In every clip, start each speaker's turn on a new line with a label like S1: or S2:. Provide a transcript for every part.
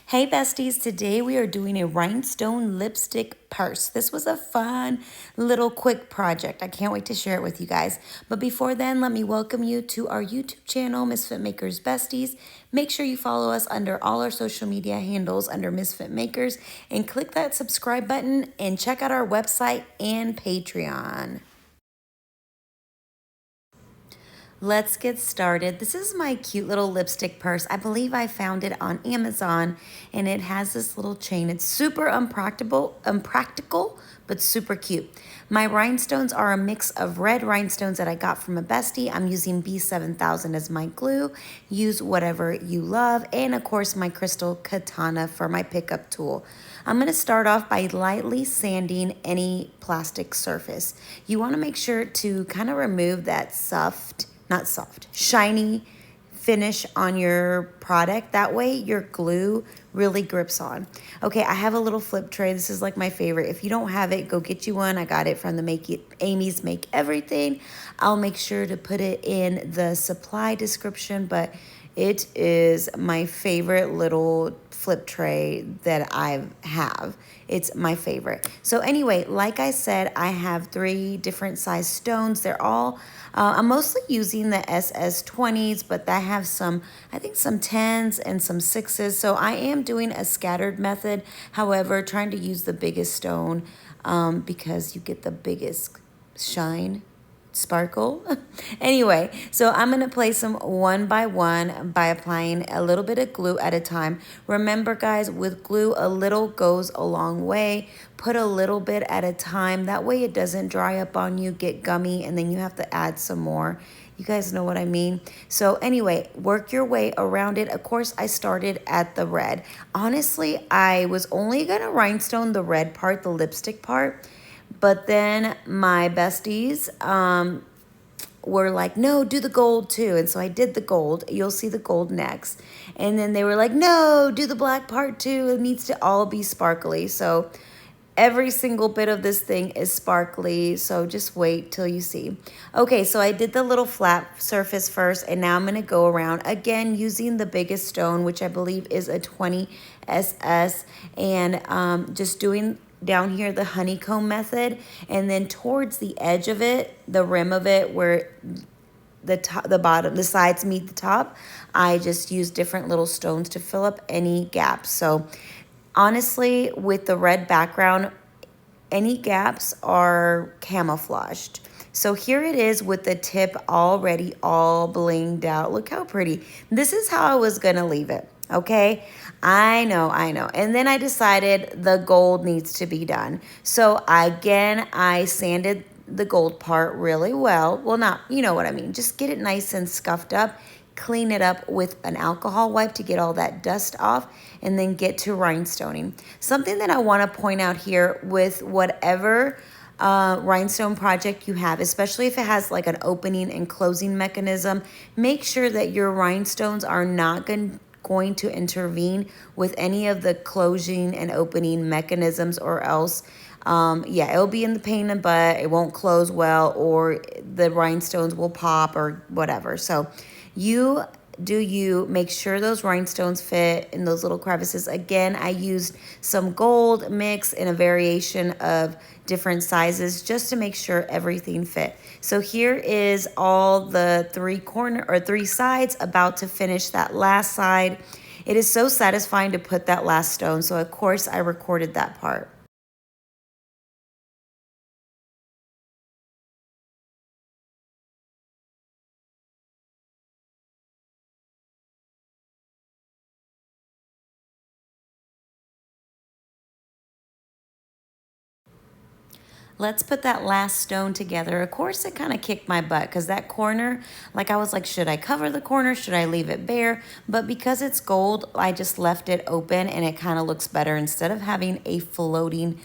S1: Hey besties, today we are doing a rhinestone lipstick purse. This was a fun little quick project. I can't wait to share it with you guys. But before then, let me welcome you to our YouTube channel, Misfit Makers Besties. Make sure you follow us under all our social media handles under Misfit Makers and click that subscribe button and check out our website and Patreon. Let's get started. This is my cute little lipstick purse. I believe I found it on Amazon and it has this little chain. It's super unpractical, but super cute. My rhinestones are a mix of red rhinestones that I got from a bestie. I'm using B7000 as my glue. Use whatever you love. And of course, my crystal katana for my pickup tool. I'm going to start off by lightly sanding any plastic surface. You want to make sure to kind of remove that shiny finish on your product. That way your glue really grips on. Okay, I have a little flip tray. This is like my favorite. If you don't have it, go get you one. I got it from the Amy's Make Everything. I'll make sure to put it in the supply description, but it is my favorite little flip tray that I have. It's my favorite. So anyway, like I said, I have 3 different size stones. They're all, I'm mostly using the SS20s, but I have some, I think some 10s and some 6s. So I am doing a scattered method. However, trying to use the biggest stone because you get the biggest shine. Sparkle. Anyway, so I'm going to place them one by one by applying a little bit of glue at a time. Remember guys, with glue, a little goes a long way. Put a little bit at a time. That way it doesn't dry up on you, get gummy, and then you have to add some more. You guys know what I mean? So anyway, work your way around it. Of course, I started at the red. Honestly, I was only going to rhinestone the red part, the lipstick part. But then my besties were like, no, do the gold too. And so I did the gold. You'll see the gold next. And then they were like, no, do the black part too. It needs to all be sparkly. So every single bit of this thing is sparkly. So just wait till you see. Okay, so I did the little flat surface first. And now I'm going to go around again using the biggest stone, which I believe is a 20 SS. And just doing down here the honeycomb method, and then towards the edge of it, the rim of it, where the bottom, the sides meet the top, I just use different little stones to fill up any gaps. So honestly, with the red background, any gaps are camouflaged. So here it is with the tip already all blinged out. Look how pretty. This is how I was gonna leave it, okay? I know. And then I decided the gold needs to be done. So again, I sanded the gold part really well. Well, not, you know what I mean. Just get it nice and scuffed up. Clean it up with an alcohol wipe to get all that dust off, and then get to rhinestoning. Something that I want to point out here with whatever rhinestone project you have, especially if it has like an opening and closing mechanism, make sure that your rhinestones are not going to intervene with any of the closing and opening mechanisms, or else yeah, it'll be in the pain in the butt, it won't close well, or the rhinestones will pop or whatever. So you make sure those rhinestones fit in those little crevices. Again, I used some gold mix in a variation of different sizes just to make sure everything fit. So here is all the 3 sides, about to finish that last side. It is so satisfying to put that last stone. So of course I recorded that part. Let's put that last stone together. Of course, it kind of kicked my butt because that corner, like I was like, should I cover the corner? Should I leave it bare? But because it's gold, I just left it open and it kind of looks better instead of having a floating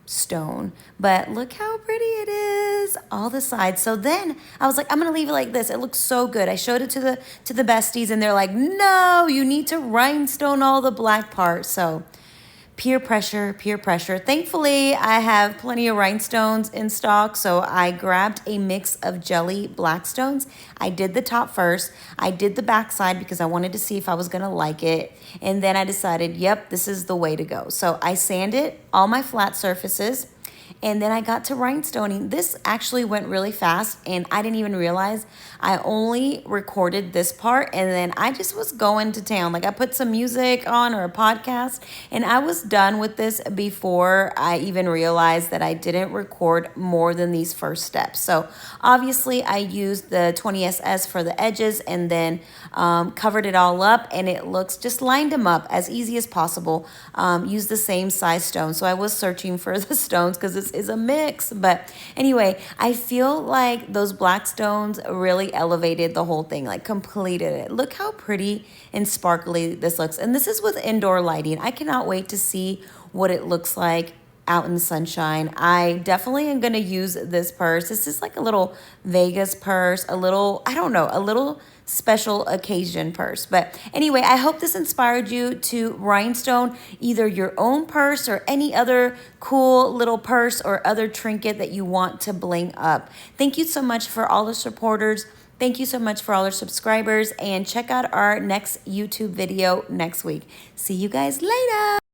S1: stone. But look how pretty it is, all the sides. So then I was like, I'm gonna leave it like this. It looks so good. I showed it to the besties and they're like, no, you need to rhinestone all the black part. So peer pressure, peer pressure. Thankfully, I have plenty of rhinestones in stock, so I grabbed a mix of jelly Blackstones. I did the top first. I did the back side because I wanted to see if I was gonna like it. And then I decided, yep, this is the way to go. So I sanded all my flat surfaces. And then I got to rhinestoning. This actually went really fast, and I didn't even realize I only recorded this part, and then I just was going to town. Like I put some music on or a podcast, and I was done with this before I even realized that I didn't record more than these first steps. So obviously I used the 20SS for the edges, and then covered it all up, and it looks, just lined them up as easy as possible. Use the same size stone. So I was searching for the stones because this is a mix. But anyway, I feel like those black stones really elevated the whole thing, like completed it. Look how pretty and sparkly this looks. And this is with indoor lighting. I cannot wait to see what it looks like out in the sunshine. I definitely am going to use this purse. This is like a little Vegas purse, a little, I don't know, a little special occasion purse. But anyway, I hope this inspired you to rhinestone either your own purse or any other cool little purse or other trinket that you want to bling up. Thank you so much for all the supporters. Thank you so much for all our subscribers, and check out our next YouTube video next week. See you guys later.